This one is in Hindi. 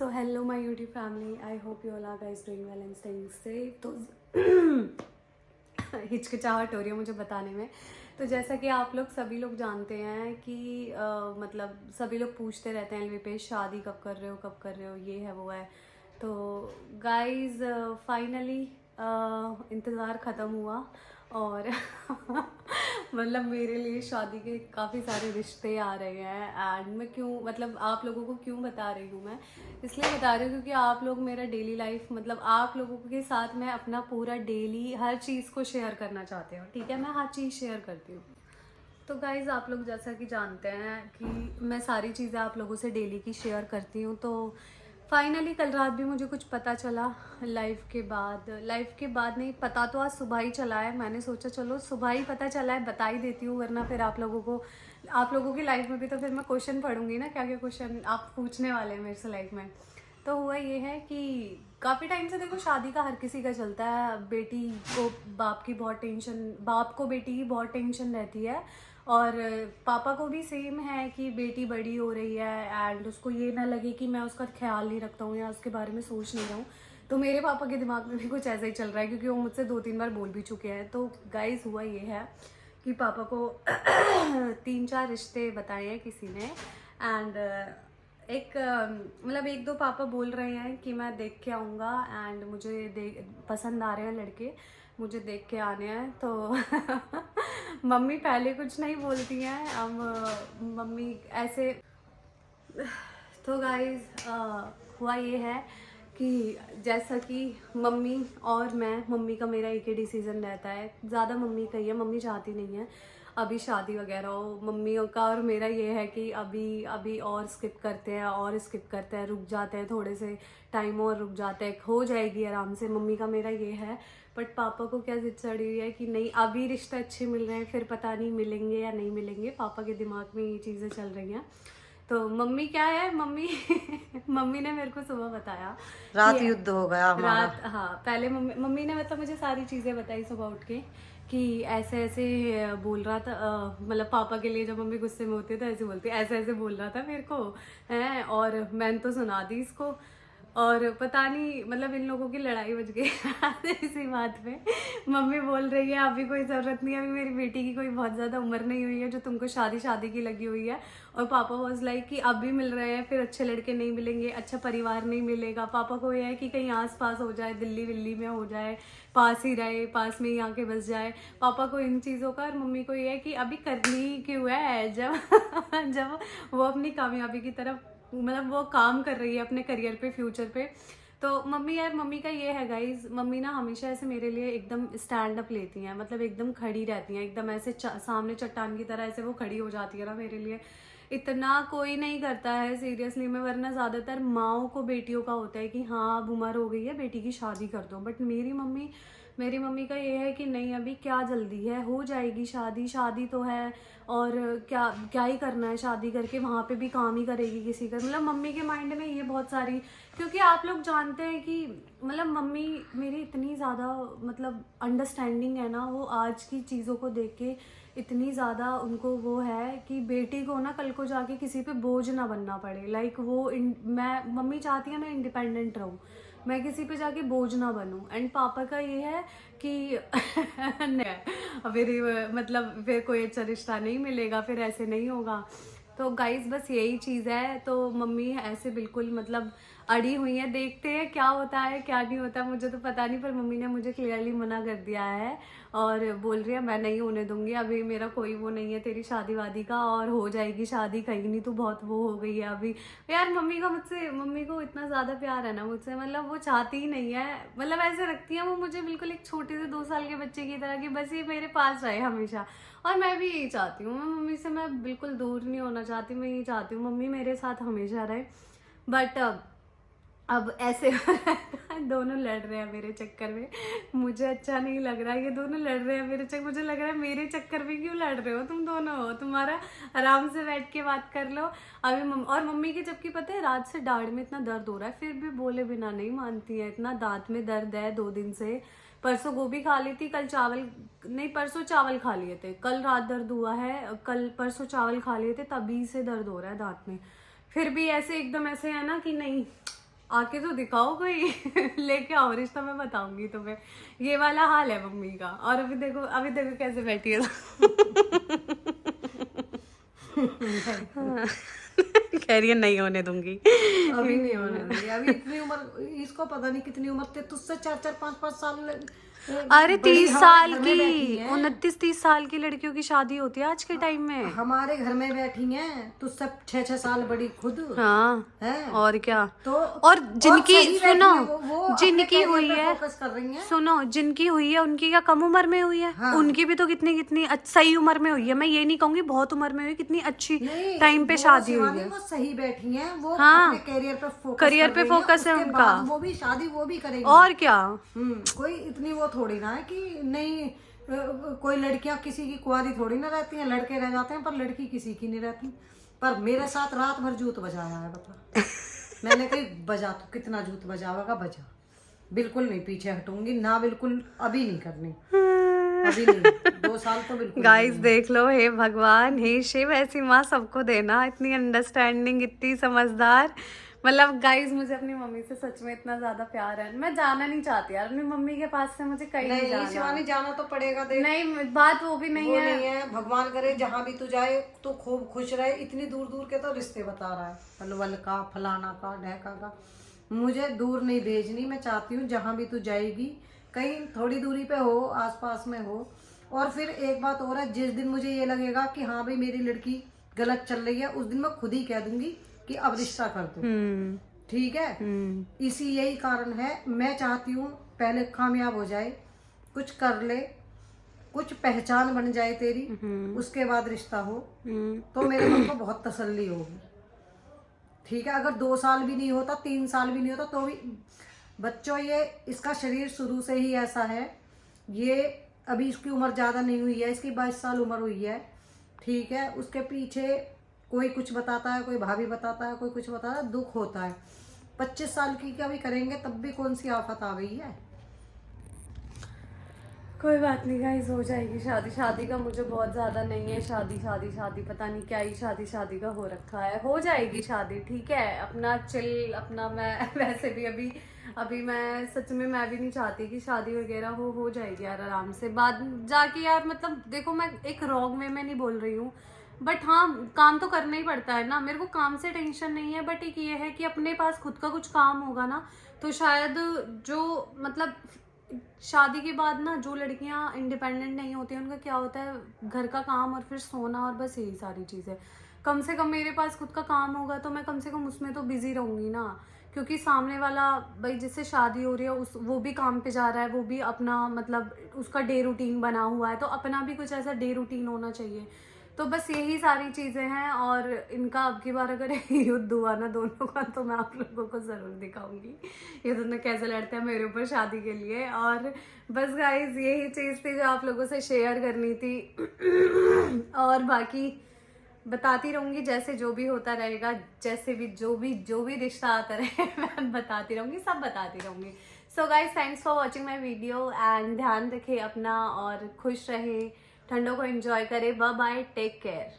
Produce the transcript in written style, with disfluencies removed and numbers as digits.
So hello my YouTube family, I hope you all are guys doing well and staying safe. तो हिचकिचाहट हो रही है मुझे बताने में। तो जैसा कि आप लोग सभी लोग जानते हैं कि मतलब सभी लोग पूछते रहते हैं एलवी पे शादी कब कर रहे हो, कब कर रहे हो, ये है वो है। तो गाइस फाइनली इंतज़ार ख़त्म हुआ और मतलब मेरे लिए शादी के काफ़ी सारे रिश्ते आ रहे हैं। एंड मैं क्यों मतलब आप लोगों को क्यों बता रही हूँ, मैं इसलिए बता रही हूँ क्योंकि आप लोग मेरा डेली लाइफ मतलब आप लोगों के साथ मैं अपना पूरा डेली हर चीज़ को शेयर करना चाहती हूँ। ठीक है, मैं हर चीज़ शेयर करती हूँ। तो गाइज़ आप लोग जैसा कि जानते हैं कि मैं सारी चीज़ें आप लोगों से डेली की शेयर करती हूँ। तो फाइनली कल रात भी मुझे कुछ पता चला लाइफ के बाद नहीं पता, तो आज सुबह ही चला है। मैंने सोचा चलो सुबह ही पता चला है बता ही देती हूँ, वरना फिर आप लोगों की लाइफ में भी तो फिर मैं क्वेश्चन पढ़ूंगी ना, क्या क्या क्वेश्चन आप पूछने वाले हैं मेरे से लाइफ में। तो हुआ ये है कि काफ़ी टाइम से देखो शादी का हर किसी का चलता है। बेटी को बाप की बहुत टेंशन, बाप को बेटी की बहुत टेंशन रहती है, और पापा को भी सेम है कि बेटी बड़ी हो रही है एंड उसको ये ना लगे कि मैं उसका ख्याल नहीं रखता हूँ या उसके बारे में सोच नहीं रहा हूँ। तो मेरे पापा के दिमाग में भी कुछ ऐसा ही चल रहा है क्योंकि वो मुझसे 2-3 बार बोल भी चुके हैं। तो गाइस हुआ ये है कि पापा को 3-4 रिश्ते बताए हैं किसी ने। एंड एक मतलब 1-2 पापा बोल रहे हैं कि मैं देख के आऊँगा एंड मुझे पसंद आ रहे हैं लड़के, मुझे देख के आने हैं। तो मम्मी पहले कुछ नहीं बोलती हैं, अब मम्मी ऐसे। तो गाइज हुआ ये है कि जैसा कि मम्मी और मम्मी का मेरा एक ही डिसीज़न रहता है, ज़्यादा मम्मी का ही है। मम्मी चाहती नहीं है अभी शादी वगैरह हो। मम्मी का और मेरा ये है कि अभी और स्किप करते हैं, रुक जाते हैं थोड़े से टाइम और रुक जाते हैं, हो जाएगी आराम से। मम्मी का मेरा ये है। बट पापा को क्या जिद चढ़ी हुई है कि नहीं अभी रिश्ते अच्छे मिल रहे हैं, फिर पता नहीं मिलेंगे या नहीं मिलेंगे। पापा के दिमाग में ये चीज़ें चल रही हैं। तो मम्मी क्या है, मम्मी मम्मी ने मेरे को सुबह बताया रात कि युद्ध हो गया हमारा। रात, हाँ पहले मम्मी ने मतलब मुझे सारी चीज़ें बताई सुबह उठ के कि ऐसे ऐसे बोल रहा था। मतलब पापा के लिए जब मम्मी गुस्से में होती है तो ऐसे बोलती है, ऐसे ऐसे बोल रहा था मेरे को है, और मैंने तो सुना दी इसको। और पता नहीं मतलब इन लोगों की लड़ाई बच गई इसी बात पे। मम्मी बोल रही है अभी कोई ज़रूरत नहीं है, अभी मेरी बेटी की कोई बहुत ज़्यादा उम्र नहीं हुई है जो तुमको शादी की लगी हुई है। और पापा वाज लाइक कि अभी मिल रहे हैं, फिर अच्छे लड़के नहीं मिलेंगे, अच्छा परिवार नहीं मिलेगा। पापा को यह है कि कहीं आस पास हो जाए, दिल्ली विल्ली में हो जाए, पास ही रहे, पास में ही आके बस जाए। पापा को इन चीज़ों का, और मम्मी को यह है कि अभी करनी क्यों है जब जब वो अपनी कामयाबी की तरफ मतलब वो काम कर रही है अपने करियर पे, फ्यूचर पे। तो मम्मी यार, मम्मी का ये है गाइज, मम्मी ना हमेशा ऐसे मेरे लिए एकदम स्टैंड अप लेती हैं, मतलब एकदम खड़ी रहती हैं, एकदम ऐसे सामने चट्टान की तरह ऐसे वो खड़ी हो जाती है ना मेरे लिए। इतना कोई नहीं करता है सीरियसली में, वरना ज़्यादातर माँओं को बेटियों का होता है कि हाँ अब उम्र हो गई है, बेटी की शादी कर दो। बट मेरी मम्मी का ये है कि नहीं अभी क्या जल्दी है, हो जाएगी शादी, शादी तो है, और क्या क्या ही करना है शादी करके, वहाँ पे भी काम ही करेगी किसी का। मतलब मम्मी के माइंड में ये बहुत सारी, क्योंकि आप लोग जानते हैं कि मतलब मम्मी मेरी इतनी ज़्यादा मतलब अंडरस्टैंडिंग है ना, वो आज की चीज़ों को देख के इतनी ज़्यादा उनको वो है कि बेटी को ना कल को जाके किसी पे बोझ ना बनना पड़े। लाइक वो मैं मम्मी चाहती है मैं इंडिपेंडेंट रहूँ, मैं किसी पे जाके बोझ ना बनूं। एंड पापा का ये है कि नहीं फिर मतलब फिर कोई अच्छा रिश्ता नहीं मिलेगा, फिर ऐसे नहीं होगा। तो गाइस बस यही चीज़ है। तो मम्मी ऐसे बिल्कुल मतलब अड़ी हुई है, देखते हैं क्या होता है क्या नहीं होता, मुझे तो पता नहीं, पर मम्मी ने मुझे क्लियरली मना कर दिया है और बोल रही है मैं नहीं होने दूंगी, अभी मेरा कोई वो नहीं है तेरी शादी वादी का, और हो जाएगी शादी कहीं नहीं, तो बहुत वो हो गई है अभी। यार मम्मी को इतना ज़्यादा प्यार है ना मुझसे, मतलब वो चाहती ही नहीं है, मतलब ऐसे रखती है वो मुझे बिल्कुल एक छोटे से 2 साल के बच्चे की तरह कि बस ये मेरे पास रहे हमेशा। और मैं भी यही चाहती हूँ, मैं मम्मी से मैं बिल्कुल दूर नहीं होना चाहती, मैं यही चाहती हूँ मम्मी मेरे साथ हमेशा रहे। बट अब ऐसे दोनों लड़ रहे हैं मेरे चक्कर में, मुझे अच्छा नहीं लग रहा है, ये दोनों लड़ रहे हैं मेरे चक्कर, मुझे लग रहा है मेरे चक्कर में क्यों लड़ रहे हो तुम दोनों, हो तुम्हारा आराम से बैठ के बात कर लो। अभी और मम्मी के जबकि पता है रात से दाढ़ में इतना दर्द हो रहा है, फिर भी बोले बिना नहीं मानती है, इतना दांत में दर्द है 2 दिन से। परसों गोभी खा ली थी, कल चावल नहीं, परसों चावल खा लिए थे, कल रात दर्द हुआ है, कल परसों चावल खा लिए थे, तभी से दर्द हो रहा है दांत में। फिर भी ऐसे एकदम ऐसे है ना कि नहीं आके तो दिखाओ कोई लेके आओ रिश्ता, मैं बताऊंगी तुम्हें। ये वाला हाल है मम्मी का। और अभी देखो कैसे बैठी है कह रही है नहीं होने दूंगी, अभी नहीं होने दूंगी। अभी इतनी उम्र, इसको पता नहीं कितनी उम्र थे, तुझसे 4-4 5-5 साल अरे बड़ी 30 हमारे साल घर में बैठी की, है। 29-30 साल की लड़कियों की शादी होती है आज के टाइम में। हमारे घर में बैठी हैं, तुझसे 6-6 साल बड़ी खुद हाँ है। और क्या। तो और जिनकी सही बैठी सुनो, है, वो अपने जिनकी career हुई पे है, फोकस कर रही हैं। सुनो जिनकी हुई है उनकी क्या कम उम्र में हुई है? हाँ। उनकी भी तो कितनी कितनी सही उम्र में हुई है। मैं ये नहीं कहूंगी बहुत उम्र में हुई, कितनी अच्छी नहीं, टाइम पे वो शादी हुई शिवानी है। वो सही बैठी हैं, वो हाँ। अपने करियर पे फोकस करियर कर पे रही हैं, फोकस है उसके उनका। बाद वो भी शादी वो भी करेगी। और क्या। कोई इतनी वो थोड़ी ना है कि नहीं, कोई लड़कियां किसी की कुंवारी थोड़ी ना रहती हैं, लड़के रह जाते हैं पर लड़की किसी की नहीं रहती। पर मेरे साथ रात भर जूत बजाया है बता मैंने कही बजा, तो कितना जूत बजावेगा बजा, बिल्कुल नहीं पीछे हटूंगी ना, बिल्कुल अभी नहीं करनी, अभी नहीं, 2 साल तो बिल्कुल गाइस देख लो, हे भगवान हे शिव, ऐसी माँ सबको देना, इतनी अंडरस्टैंडिंग, इतनी समझदार। मतलब गाइस मुझे अपनी मम्मी से सच में इतना ज्यादा प्यार है, मैं जाना नहीं चाहती यार अपनी मम्मी के पास से, मुझे कहीं नहीं जाना। शिवानी जाना तो पड़ेगा, देख नहीं बात वो भी नहीं वो है। नहीं है, भगवान करे जहाँ भी तू जाए तो खूब खुश रहे। इतनी दूर दूर के तो रिश्ते बता रहा है, पलवल का, फलाना का, ढहका का, मुझे दूर नहीं भेजनी। मैं चाहती हूँ जहाँ भी तू जाएगी कहीं थोड़ी दूरी पे हो, आसपास में हो। और फिर एक बात और है, जिस दिन मुझे ये लगेगा कि हाँ भाई मेरी लड़की गलत चल रही है, उस दिन मैं खुद ही कह दूंगी कि अब रिश्ता कर दो, ठीक है। इसी यही कारण है, मैं चाहती हूँ पहले कामयाब हो जाए, कुछ कर ले, कुछ पहचान बन जाए तेरी, उसके बाद रिश्ता हो तो मेरे मन को बहुत तसल्ली होगी, ठीक है। अगर 2 साल भी नहीं होता, 3 साल भी नहीं होता तो भी, बच्चों ये इसका शरीर शुरू से ही ऐसा है, ये अभी इसकी उम्र ज़्यादा नहीं हुई है, इसकी 22 साल उम्र हुई है, ठीक है। उसके पीछे कोई कुछ बताता है, कोई भाभी बताता है, कोई कुछ बताता है, दुख होता है। 25 साल की का भी करेंगे तब भी कौन सी आफत आ गई है। कोई बात नहीं गाइस, हो जाएगी शादी। शादी का मुझे बहुत ज़्यादा नहीं है, शादी शादी शादी पता नहीं क्या ही शादी शादी का हो रखा है। हो जाएगी शादी, ठीक है। अपना चिल, अपना मैं वैसे भी अभी मैं सच में मैं भी नहीं चाहती कि शादी वगैरह हो जाएगी यार आराम से बाद जाके यार। मतलब देखो मैं एक रॉन्ग वे में नहीं बोल रही हूँ, बट हाँ काम तो करना ही पड़ता है ना। मेरे को काम से टेंशन नहीं है, बट एक ये है कि अपने पास खुद का कुछ काम होगा ना, तो शायद जो मतलब शादी के बाद ना जो लड़कियां इंडिपेंडेंट नहीं होती उनका क्या होता है, घर का काम और फिर सोना और बस यही सारी चीज़ें। कम से कम मेरे पास खुद का काम होगा तो मैं कम से कम उसमें तो बिजी रहूंगी ना, क्योंकि सामने वाला भाई जिससे शादी हो रही है वो भी काम पे जा रहा है, वो भी अपना मतलब उसका डे रूटीन बना हुआ है, तो अपना भी कुछ ऐसा डे रूटीन होना चाहिए। तो बस यही सारी चीज़ें हैं। और इनका अब की बार अगर युद्ध हुआ ना दोनों का, तो मैं आप लोगों को ज़रूर दिखाऊंगी ये दोनों कैसे लड़ते हैं मेरे ऊपर शादी के लिए। और बस गाइज यही चीज़ थी जो आप लोगों से शेयर करनी थी और बाकी बताती रहूँगी जैसे जो भी होता रहेगा, जैसे भी जो भी रिश्ता आता रहे मैं बताती रहूँगी, सब बताती रहूँगी। So guys thanks for watching my video and ध्यान रखें अपना और खुश रहे, ठंडों को एंजॉय करें। Bye bye, take care.